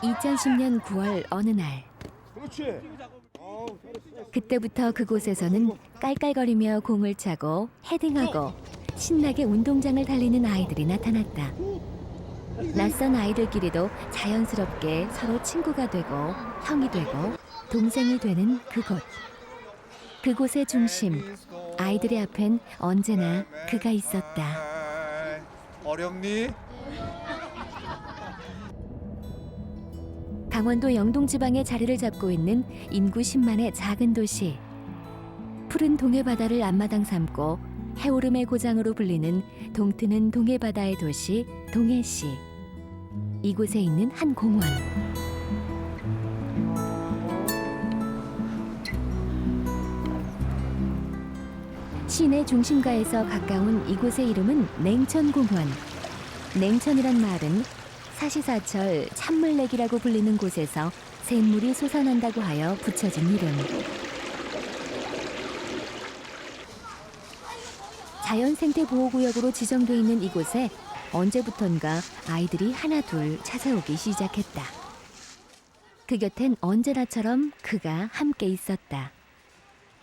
2010년 9월 어느 날 그렇지. 그때부터 그곳에서는 깔깔거리며 공을 차고 헤딩하고 신나게 운동장을 달리는 아이들이 나타났다. 낯선 아이들끼리도 자연스럽게 서로 친구가 되고 형이 되고 동생이 되는 그곳. 그곳의 중심, 아이들의 앞엔 언제나 그가 있었다. 어렵니? 강원도 영동지방에 자리를 잡고 있는 인구 10만의 작은 도시. 푸른 동해바다를 앞마당 삼고 해오름의 고장으로 불리는 동트는 동해바다의 도시 동해시. 이곳에 있는 한 공원. 시내 중심가에서 가까운 이곳의 이름은 냉천공원. 냉천이란 말은 사시사철 찬물내기라고 불리는 곳에서 샘물이 솟아난다고 하여 붙여진 이름. 자연생태보호구역으로 지정돼 있는 이곳에 언제부턴가 아이들이 하나둘 찾아오기 시작했다. 그 곁엔 언제나처럼 그가 함께 있었다.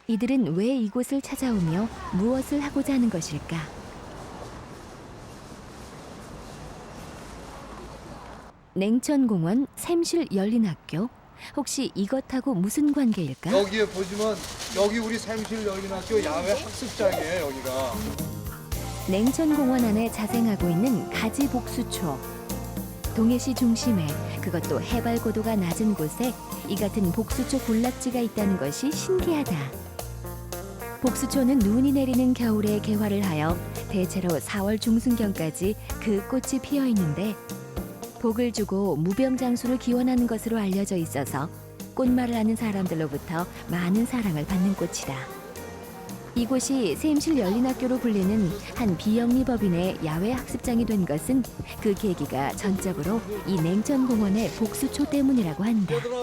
이들은 왜 이곳을 찾아오며 무엇을 하고자 하는 것일까? 냉천공원 샘실 열린학교? 혹시 이것하고 무슨 관계일까? 여기에 보시면 여기 우리 샘실 열린학교 야외 학습장이에요. 여기가. 냉천공원 안에 자생하고 있는 가지복수초. 동해시 중심에 그것도 해발 고도가 낮은 곳에 이 같은 복수초 군락지가 있다는 것이 신기하다. 복수초는 눈이 내리는 겨울에 개화를 하여 대체로 4월 중순경까지 그 꽃이 피어 있는데 복을 주고 무병장수를 기원하는 것으로 알려져 있어서 꽃말을 하는 사람들로부터 많은 사랑을 받는 꽃이다. 이곳이 샘실 열린학교로 불리는 한 비영리법인의 야외 학습장이 된 것은 그 계기가 전적으로 이 냉천공원의 복수초 때문이라고 한다. 얘들아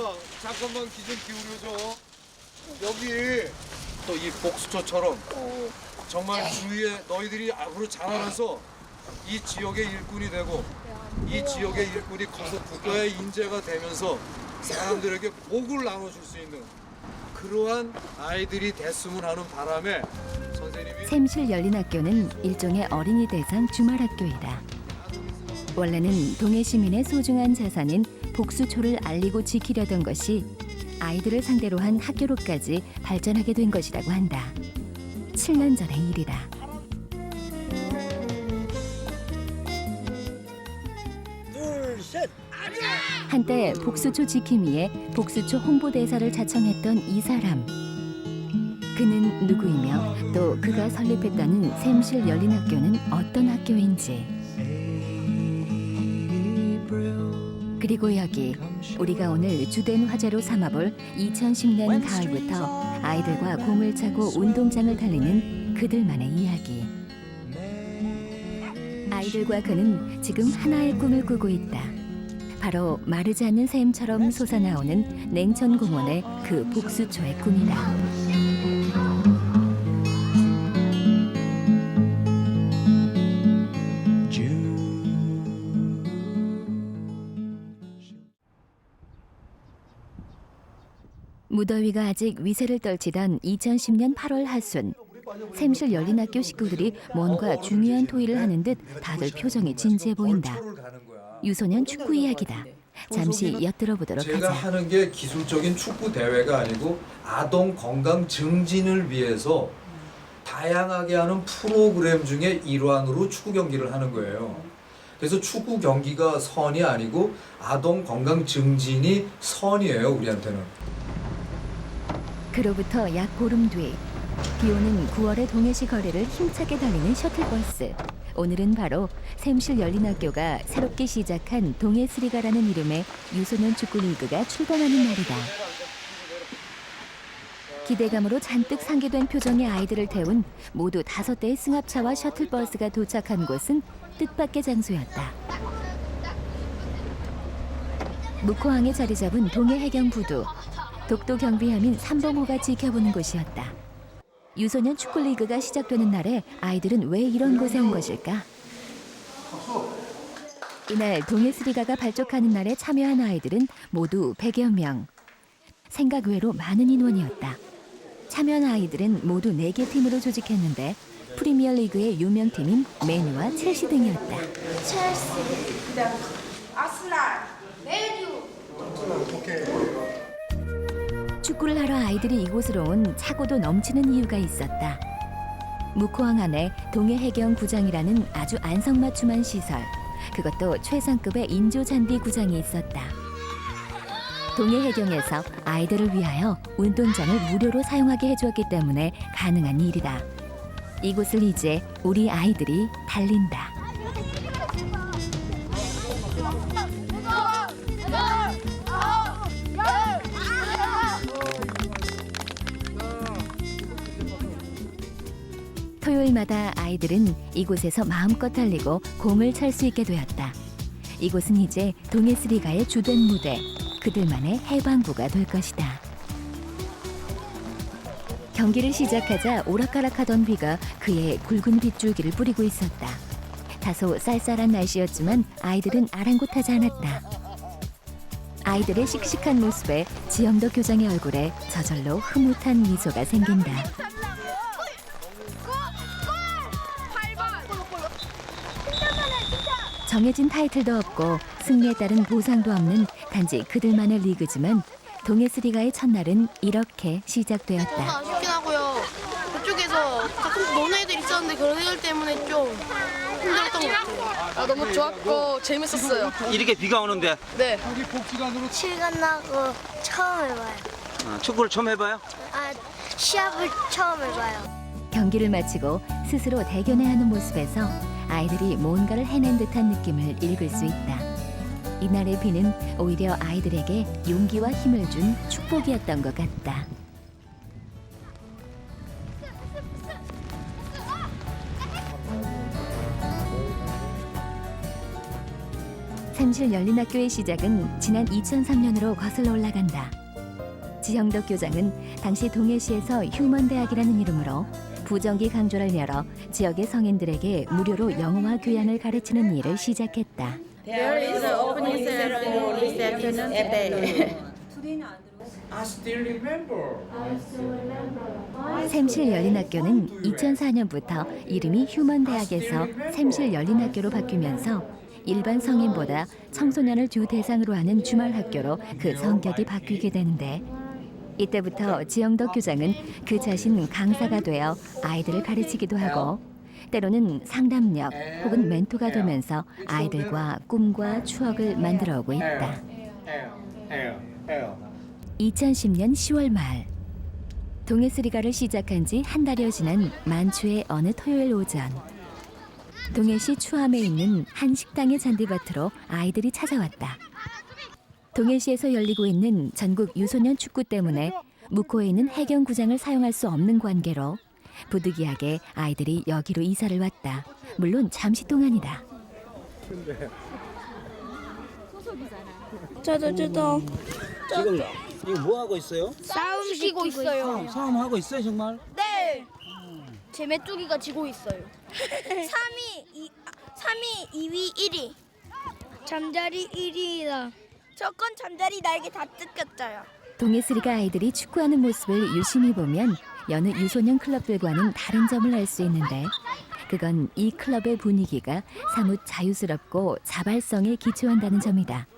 잠깐만 귀 좀 기울여줘. 여기 또 이 복수초처럼 정말 주위에 너희들이 앞으로 자라면서 이 지역의 일꾼이 되고 이 지역의 일꾼이 커서 국가의 인재가 되면서 사람들에게 복을 나눠줄 수 있는 그러한 아이들이 됐으면 하는 바람에 선생님이 샘실 열린학교는 일종의 어린이 대상 주말학교이다. 원래는 동해 시민의 소중한 자산인 복수초를 알리고 지키려던 것이 아이들을 상대로 한 학교로까지 발전하게 된 것이라고 한다. 7년 전의 일이다. 한때 복수초 지킴이에 복수초 홍보대사를 자청했던 이 사람. 그는 누구이며 또 그가 설립했다는 샘실 열린학교는 어떤 학교인지. 그리고 여기 우리가 오늘 주된 화제로 삼아볼 2010년 가을부터 아이들과 공을 차고 운동장을 달리는 그들만의 이야기. 아이들과 그는 지금 하나의 꿈을 꾸고 있다. 바로 마르지 않는 샘처럼 솟아나오는 냉천공원의 그 복수초의 꿈이다. 무더위가 아직 위세를 떨치던 2010년 8월 하순. 샘실 열린학교 식구들이 뭔가 중요한 토의를 하는 듯 다들 표정이 진지해 보인다. 유소년 축구 이야기다. 잠시 엿들어 보도록 제가 하자. 하는 게 기술적인 축구 대회가 아니고 아동 건강 증진을 위해서 다양하게 하는 프로그램 중에 일환으로 축구 경기를 하는 거예요. 그래서 축구 경기가 선이 아니고 아동 건강 증진이 선이에요, 우리한테는. 그로부터 약 보름 뒤 비 오는 9월의 동해시 거리를 힘차게 달리는 셔틀버스. 오늘은 바로 샘실 열린학교가 새롭게 시작한 동해스리가라는 이름의 유소년 축구리그가 출범하는 날이다. 기대감으로 잔뜩 상기된 표정의 아이들을 태운 모두 5대의 승합차와 셔틀버스가 도착한 곳은 뜻밖의 장소였다. 묵호항에 자리 잡은 동해해경부두. 독도 경비함인 삼봉호가 지켜보는 곳이었다. 유소년 축구리그가 시작되는 날에 아이들은 왜 이런 곳에 온 것일까? 이날 동해스리가가 발족하는 날에 참여한 아이들은 모두 100여 명. 생각 외로 많은 인원이었다. 참여한 아이들은 모두 4개 팀으로 조직했는데 프리미어리그의 유명팀인 맨유와 첼시 등이었다. 첼시, 아스날, 맨유. 축구를 하러 아이들이 이곳으로 온 차고도 넘치는 이유가 있었다. 무코항 안에 동해해경구장이라는 아주 안성맞춤한 시설, 그것도 최상급의 인조잔디 구장이 있었다. 동해해경에서 아이들을 위하여 운동장을 무료로 사용하게 해주었기 때문에 가능한 일이다. 이곳을 이제 우리 아이들이 달린다. 토요일마다 아이들은 이곳에서 마음껏 달리고 공을 찰 수 있게 되었다. 이곳은 이제 동해스리가의 주된 무대, 그들만의 해방구가 될 것이다. 경기를 시작하자 오락가락하던 비가 그의 굵은 빗줄기를 뿌리고 있었다. 다소 쌀쌀한 날씨였지만 아이들은 아랑곳하지 않았다. 아이들의 씩씩한 모습에 지영덕 교장의 얼굴에 저절로 흐뭇한 미소가 생긴다. 정해진 타이틀도 없고 승리에 따른 보상도 없는 단지 그들만의 리그지만 동해스리가의 첫날은 이렇게 시작되었다. 아쉽긴 하고요. 그쪽에서 가끔 노는 애들 있었는데 그런 애들 때문에 좀 힘들었던 것 같아요. 너무 좋았고 재밌었어요. 이렇게 비가 오는데 네. 시간 나고 처음 해봐요. 축구를 처음 해봐요? 시합을 처음 해봐요. 경기를 마치고 스스로 대견해 하는 모습에서 아이들이 뭔가를 해낸 듯한 느낌을 읽을 수 있다. 이날의 비는 오히려 아이들에게 용기와 힘을 준 축복이었던 것 같다. 샘실 열린학교의 시작은 지난 2003년으로 거슬러 올라간다. 지형덕 교장은 당시 동해시에서 휴먼대학이라는 이름으로 부정기 강좌를 열어 지역의 성인들에게 무료로 영어와 교양을 가르치는 일을 시작했다. There is an opening ceremony this afternoon today. I still remember. 샘실 열린학교는 2004년부터 이름이 휴먼대학에서 샘실 열린학교로 바뀌면서 일반 성인보다 청소년을 주 대상으로 하는 주말 학교로 그 성격이 바뀌게 되는데 이때부터 지영덕 교장은 그 자신 강사가 되어 아이들을 가르치기도 하고 때로는 상담력 혹은 멘토가 되면서 아이들과 꿈과 추억을 만들어 오고 있다. 2010년 10월 말 동해스리가를 시작한 지 한 달여 지난 만추의 어느 토요일 오전 동해시 추암에 있는 한 식당의 잔디밭으로 아이들이 찾아왔다. 동해시에서 열리고 있는 전국 유소년 축구 때문에 무코에 있는 해경구장을 사용할 수 없는 관계로 부득이하게 아이들이 여기로 이사를 왔다. 물론 잠시 동안이다. 저도 지금 이거 뭐 하고 있어요? 싸움 시키고 있어요. 싸움 하고 있어요 정말? 네. 제 메뚜기가 지고 있어요. 3위, 2위, 1위. 잠자리 1위다. 저건 잠자리 날개 다 뜯겼어요. 동해스리가 아이들이 축구하는 모습을 유심히 보면 여느 유소년 클럽들과는 다른 점을 알 수 있는데 그건 이 클럽의 분위기가 사뭇 자유스럽고 자발성에 기초한다는 점이다.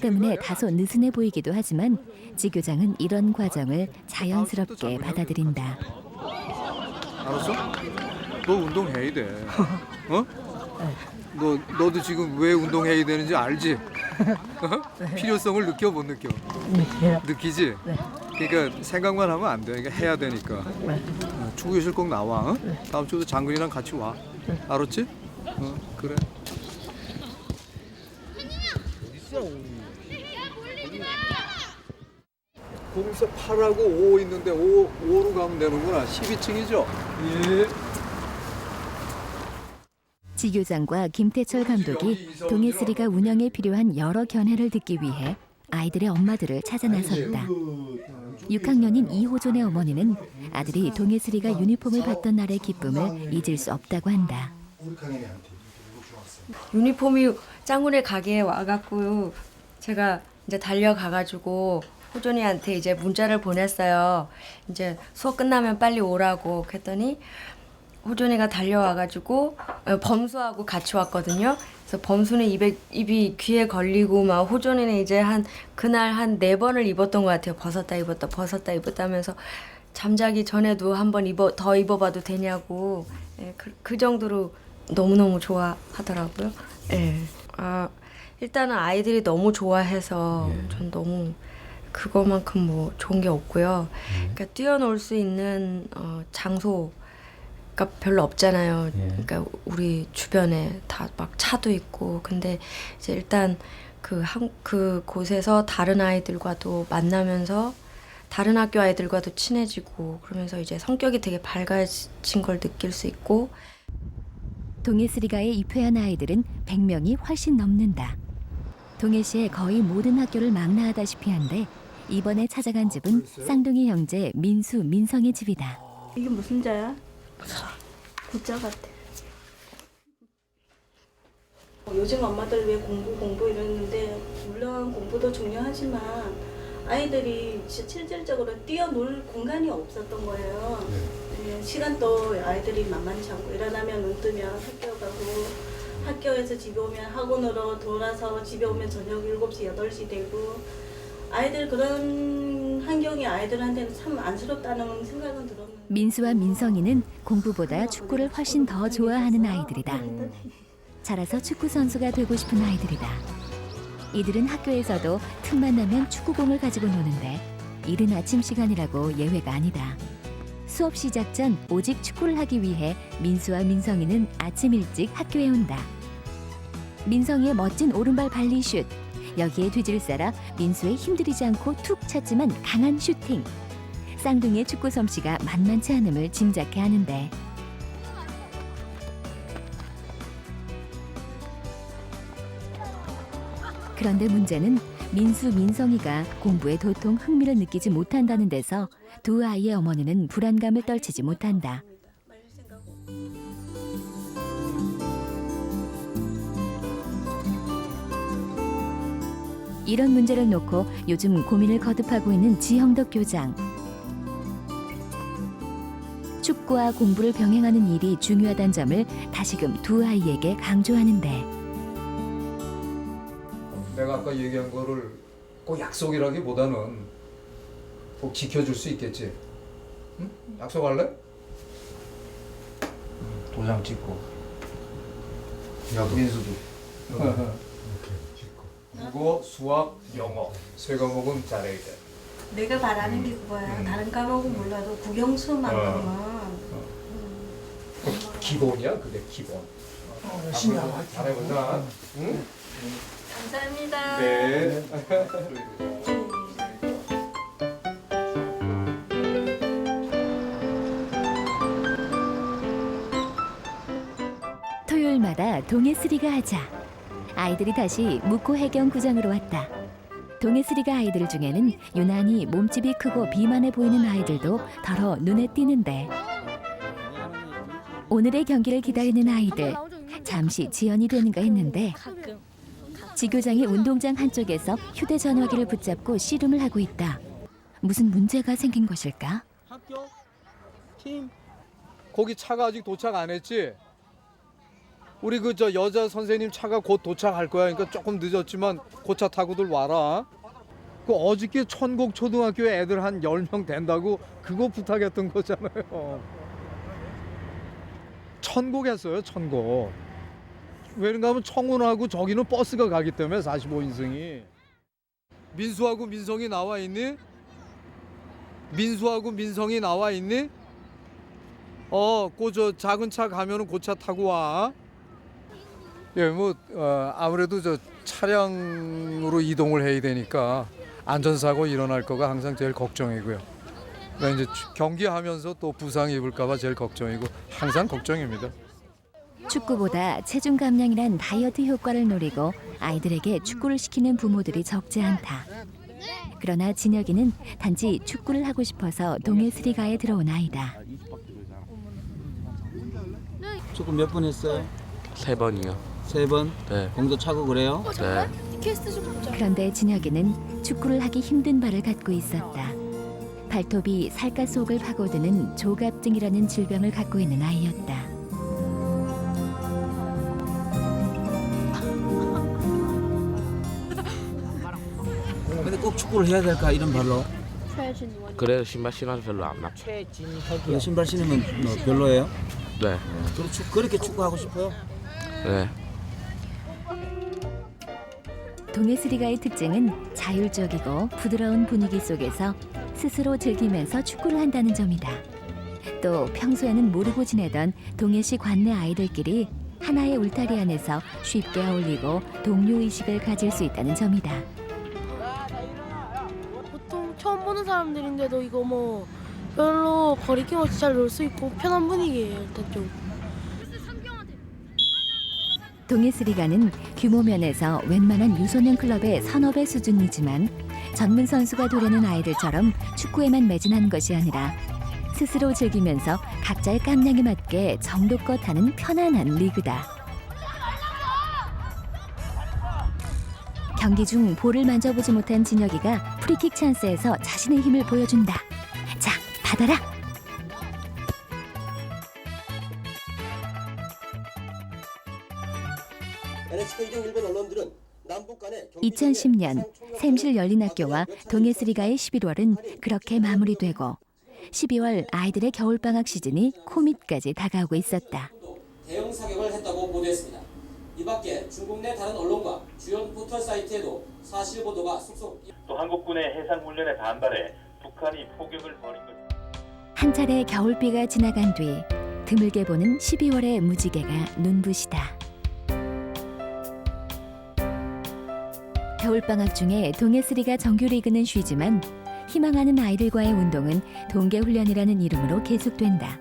때문에 다소 느슨해 보이기도 하지만 지 교장은 이런 과정을 자연스럽게 받아들인다. 알았어? 너 운동해야 돼. 어? 너도 지금 왜 운동해야 되는지 알지? 어? 필요성을 느껴 못 느껴? 느끼지? 그러니까 생각만 하면 안 돼. 그러니까 해야 되니까. 축구 교실 꼭 나와. 어? 다음 주도 장근이랑 같이 와. 알았지? 그래. 거기서 8하고 5 있는데 5로 가면 되는구나. 12층이죠? 예. 지 교장과 김태철 감독이 동해스리가 운영에 필요한 여러 견해를 듣기 위해 아이들의 엄마들을 찾아 나섰다. 6학년인 이호존의 어머니는 아들이 동해스리가 유니폼을 받던 날의 기쁨을 잊을 수 없다고 한다. 우리 강현이한테 이거 주웠어. 유니폼이 짱구네 가게에 와갖고 제가 이제 달려가가지고 호준이한테 이제 문자를 보냈어요. 이제 수업 끝나면 빨리 오라고. 그랬더니 호준이가 달려와가지고 범수하고 같이 왔거든요. 그래서 범수는 입이 귀에 걸리고 막 호준이는 이제 그날 한 4번을 입었던 것 같아요. 벗었다 입었다 하면서 잠자기 전에도 한번 더 입어봐도 되냐고. 예, 그 정도로 너무너무 좋아하더라고요. 예. 일단은 아이들이 너무 좋아해서 전 너무 그거만큼 뭐 좋은 게 없고요. 그러니까 뛰어놀 수 있는 장소가 별로 없잖아요. 그러니까 우리 주변에 다 막 차도 있고. 근데 이제 일단 그 곳에서 다른 아이들과도 만나면서 다른 학교 아이들과도 친해지고 그러면서 이제 성격이 되게 밝아진 걸 느낄 수 있고. 동해스리가에 입회한 아이들은 100명이 훨씬 넘는다. 동해시의 거의 모든 학교를 망라하다시피 한데 이번에 찾아간 집은 쌍둥이 형제 민수, 민성의 집이다. 이게 무슨 자야? 고자 같아. 요즘 엄마들 왜 공부 이러는데 물론 공부도 중요하지만 아이들이 진짜 실질적으로 뛰어놀 공간이 없었던 거예요. 네, 시간도 아이들이 만만치 않고 일어나면 눈 뜨면 학교 가고 학교에서 집에 오면 학원으로 돌아서 집에 오면 저녁 7시, 8시 되고 아이들 그런 환경이 아이들한테는 참 안쓰럽다는 생각은 들었는데 민수와 민성이는 공부보다 축구를 훨씬 더 좋아하는 아이들이다. 자라서 축구 선수가 되고 싶은 아이들이다. 이들은 학교에서도 틈만 나면 축구공을 가지고 노는데 이른 아침 시간이라고 예외가 아니다. 수업 시작 전 오직 축구를 하기 위해 민수와 민성이는 아침 일찍 학교에 온다. 민성이의 멋진 오른발 발리슛. 여기에 뒤질 살아 민수의 힘들이지 않고 툭 찼지만 강한 슈팅. 쌍둥이의 축구 솜씨가 만만치 않음을 짐작해 하는데 그런데 문제는 민수, 민성이가 공부에 도통 흥미를 느끼지 못한다는 데서 두 아이의 어머니는 불안감을 떨치지 못한다. 이런 문제를 놓고 요즘 고민을 거듭하고 있는 지형덕 교장. 축구와 공부를 병행하는 일이 중요하다는 점을 다시금 두 아이에게 강조하는데 내가 아까 얘기한 거를 꼭 약속이라기보다는 꼭 지켜줄 수 있겠지? 응? 약속할래? 도장 찍고. 야, 민수도. 국어, 수학, 영어 세 과목은 잘해야 돼. 내가 바라는 게 그거야. 다른 과목은 몰라도 국영수만큼은 기본이야, 그게 기본. 열심히 하고 잘해보자. 응? 감사합니다. 네. 토요일마다 동해스리가 하자. 아이들이 다시 묵호해경 구장으로 왔다. 동해스리가 아이들 중에는 유난히 몸집이 크고 비만해 보이는 아이들도 더러 눈에 띄는데 오늘의 경기를 기다리는 아이들 잠시 지연이 되는가 했는데 지교장이 운동장 한쪽에서 휴대전화기를 붙잡고 씨름을 하고 있다. 무슨 문제가 생긴 것일까? 학교 팀 거기 차가 아직 도착 안 했지? 우리 그 여자 선생님 차가 곧 도착할 거야. 그러니까 조금 늦었지만 그 차 타고들 와라. 그 어저께 천곡초등학교에 애들 한 10명 된다고 그거 부탁했던 거잖아요. 천곡했어요, 천곡. 왜냐면 하면 청운하고 저기는 버스가 가기 때문에 45인승이. 민수하고 민성이 나와 있니? 민수하고 민성이 나와 있니? 그 작은 차 가면은 그 차 타고 와. 예, 아무래도 차량으로 이동을 해야 되니까 안전사고 일어날 거가 항상 제일 걱정이고요. 그러니까 이제 경기하면서 또 부상 입을까봐 제일 걱정이고 항상 걱정입니다. 축구보다 체중 감량이란 다이어트 효과를 노리고 아이들에게 축구를 시키는 부모들이 적지 않다. 그러나 진혁이는 단지 축구를 하고 싶어서 동해스리가에 들어온 아이다. 축구 몇 번 했어요? 3번이요. 3번 네. 공도 차고 그래요? 네. 캐스트 좀 보자. 그런데 진혁이는 축구를 하기 힘든 발을 갖고 있었다. 발톱이 살갗 속을 파고드는 조갑증이라는 질병을 갖고 있는 아이였다. 근데 꼭 축구를 해야 될까 이런 발로? 그래서 신발 신어서 별로 안 나. 근데 신발 신으면 뭐 별로예요? 네. 그렇게 축구하고 싶어요? 네. 동해스리가의 특징은 자율적이고 부드러운 분위기 속에서 스스로 즐기면서 축구를 한다는 점이다. 또 평소에는 모르고 지내던 동해시 관내 아이들끼리 하나의 울타리 안에서 쉽게 어울리고 동료의식을 가질 수 있다는 점이다. 보통 처음 보는 사람들인데도 이거 뭐 별로 거리낌 없이 잘 놀 수 있고 편한 분위기예요. 일단 좀. 동해스리가는 규모 면에서 웬만한 유소년 클럽의 선업의 수준이지만 전문 선수가 되려는 아이들처럼 축구에만 매진한 것이 아니라 스스로 즐기면서 각자의 깜냥에 맞게 정도껏 하는 편안한 리그다. 경기 중 볼을 만져보지 못한 진혁이가 프리킥 찬스에서 자신의 힘을 보여준다. 자, 받아라! 2010년 샘실 열린학교와 동해스리가의 11월은 그렇게 마무리되고 12월 아이들의 겨울방학 시즌이 코밑까지 다가오고 있었다. 대형 사격을 했다고 보도했습니다. 이 밖에 중국 내 다른 언론과 주요 포털 사이트에도 사실 보도가 속속. 또 한국군의 해상훈련에 반발해 북한이 포격을 벌인 것. 한 차례 겨울비가 지나간 뒤 드물게 보는 12월의 무지개가 눈부시다. 겨울방학 중에 동해스리가 정규리그는 쉬지만 희망하는 아이들과의 운동은 동계훈련이라는 이름으로 계속된다.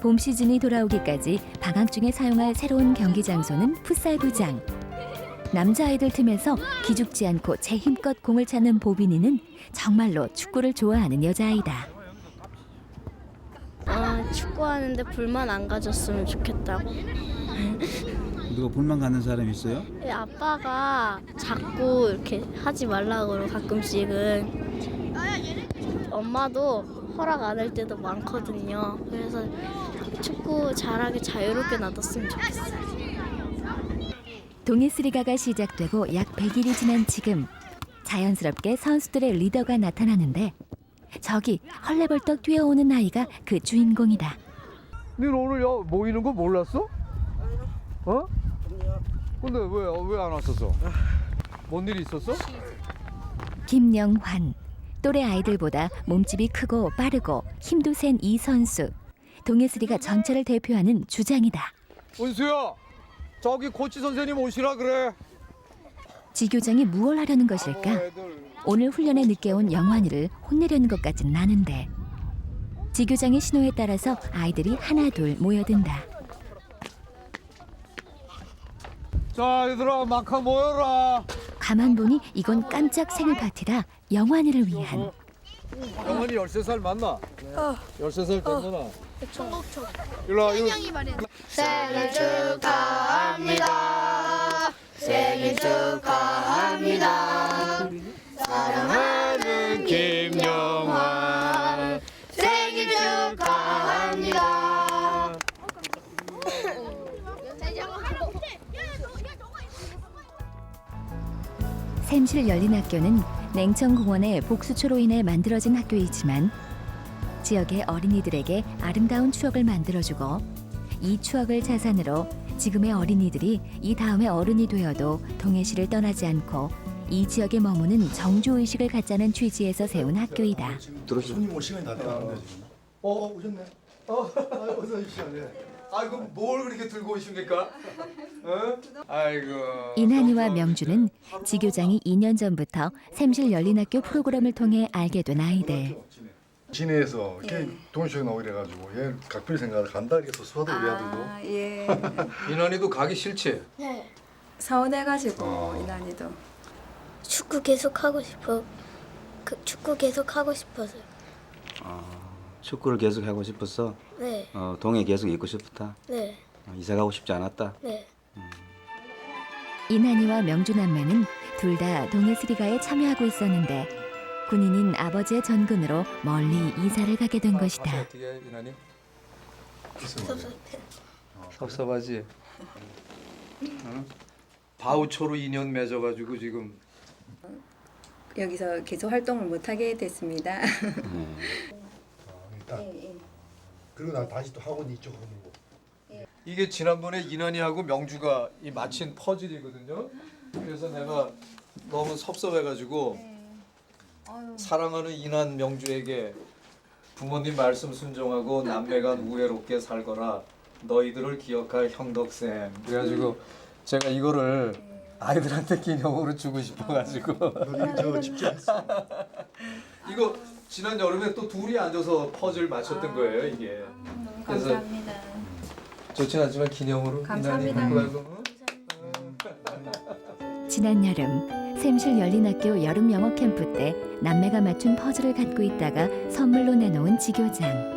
봄 시즌이 돌아오기까지 방학 중에 사용할 새로운 경기 장소는 풋살구장. 남자아이들 틈에서 기죽지 않고 제 힘껏 공을 차는 보빈이는 정말로 축구를 좋아하는 여자아이다. 축구하는데 불만 안 가졌으면 좋겠다고. 누가 불만 갖는 사람 있어요? 아빠가 자꾸 이렇게 하지 말라고 가끔씩은. 엄마도 허락 안 할 때도 많거든요. 그래서 축구 잘하게 자유롭게 놔뒀으면 좋겠어요. 동해스리가가 시작되고 약 100일이 지난 지금 자연스럽게 선수들의 리더가 나타나는데 저기 헐레벌떡 뛰어오는 아이가 그 주인공이다. 너 오늘 모이는 거 몰랐어? 어? 근데 왜 안 왔었어? 뭔 일이 있었어? 김영환. 또래 아이들보다 몸집이 크고 빠르고 힘도 센 이 선수. 동해스리가 전체를 대표하는 주장이다. 은수야, 저기 코치 선생님 오시라 그래. 지교장이 무얼 하려는 것일까? 오늘 훈련에 늦게 온 영환이를 혼내려는 것 같진 않은데 지교장의 신호에 따라서 아이들이 하나둘 모여든다. 자, 얘들아, 마카 모여라. 가만 보니 이건 깜짝 생일 파티다. 영환이를 위한. 영환이 13살 맞나? 13살 됐구나. 청국초. 일로 와, 이거. 생일 축하합니다. 생일 축하합니다. 사랑하는 김영환 생일 축하합니다. 샘실 열린학교는 냉천공원의 복수초로 인해 만들어진 학교이지만 지역의 어린이들에게 아름다운 추억을 만들어주고 이 추억을 자산으로 지금의 어린이들이 이 다음에 어른이 되어도 동해시를 떠나지 않고 이 지역에 머무는 정주의식을 갖자는 취지에서 세운 학교이다. 손님 올 시간이 다 돼가는데 지금. 오셨네. 어서 오십시오. 네. 아이고 뭘 그렇게 들고 오십니까? 아이고. 이난이와 명주는 지교장이 2년 전부터 샘실 열린학교 프로그램을 통해 알게 된 아이들. 진해에서 이렇게 동시에 나오게 돼가지고 얘 각별 생각을 간다 이렇게 수화도 우리 아들도. 예. 이난이도 가기 싫지? 네. 서운해가지고 이난이도. 축구 계속 하고 싶어. 축구 계속 하고 싶어서요. 축구를 계속 하고 싶었어? 네. 동해 계속 있고 싶다? 네. 이사 가고 싶지 않았다. 네. 이난이와 명주남매는 둘 다 동해스리가에 참여하고 있었는데 군인인 아버지의 전근으로 멀리 이사를 가게 된 것이다. 어떻게 해, 이난이? 섭섭하지? 응? 바우처로 인연 맺어가지고 지금 여기서 계속 활동을 못 하게 됐습니다. 그리고 나 다시 또 학원 이쪽으로 오고. 이게 지난번에 이난이하고 명주가 이 맞힌 퍼즐이거든요. 그래서 내가 너무 섭섭해가지고 사랑하는 이난 명주에게 부모님 말씀 순종하고 남매간 우애롭게 살거라. 너희들을 기억할 형덕쌤. 그래가지고 제가 이거를 아이들한테 기념으로 주고 싶어가지고. 저 직접 했어. 이거 지난 여름에 또 둘이 앉아서 퍼즐 맞췄던 거예요 이게. 그래서 감사합니다. 좋진 않지만 기념으로 감사합니다. 이난이 갖고 가고. 지난 여름 샘실 열린학교 여름 영어 캠프 때 남매가 맞춘 퍼즐을 갖고 있다가 선물로 내놓은 지교장.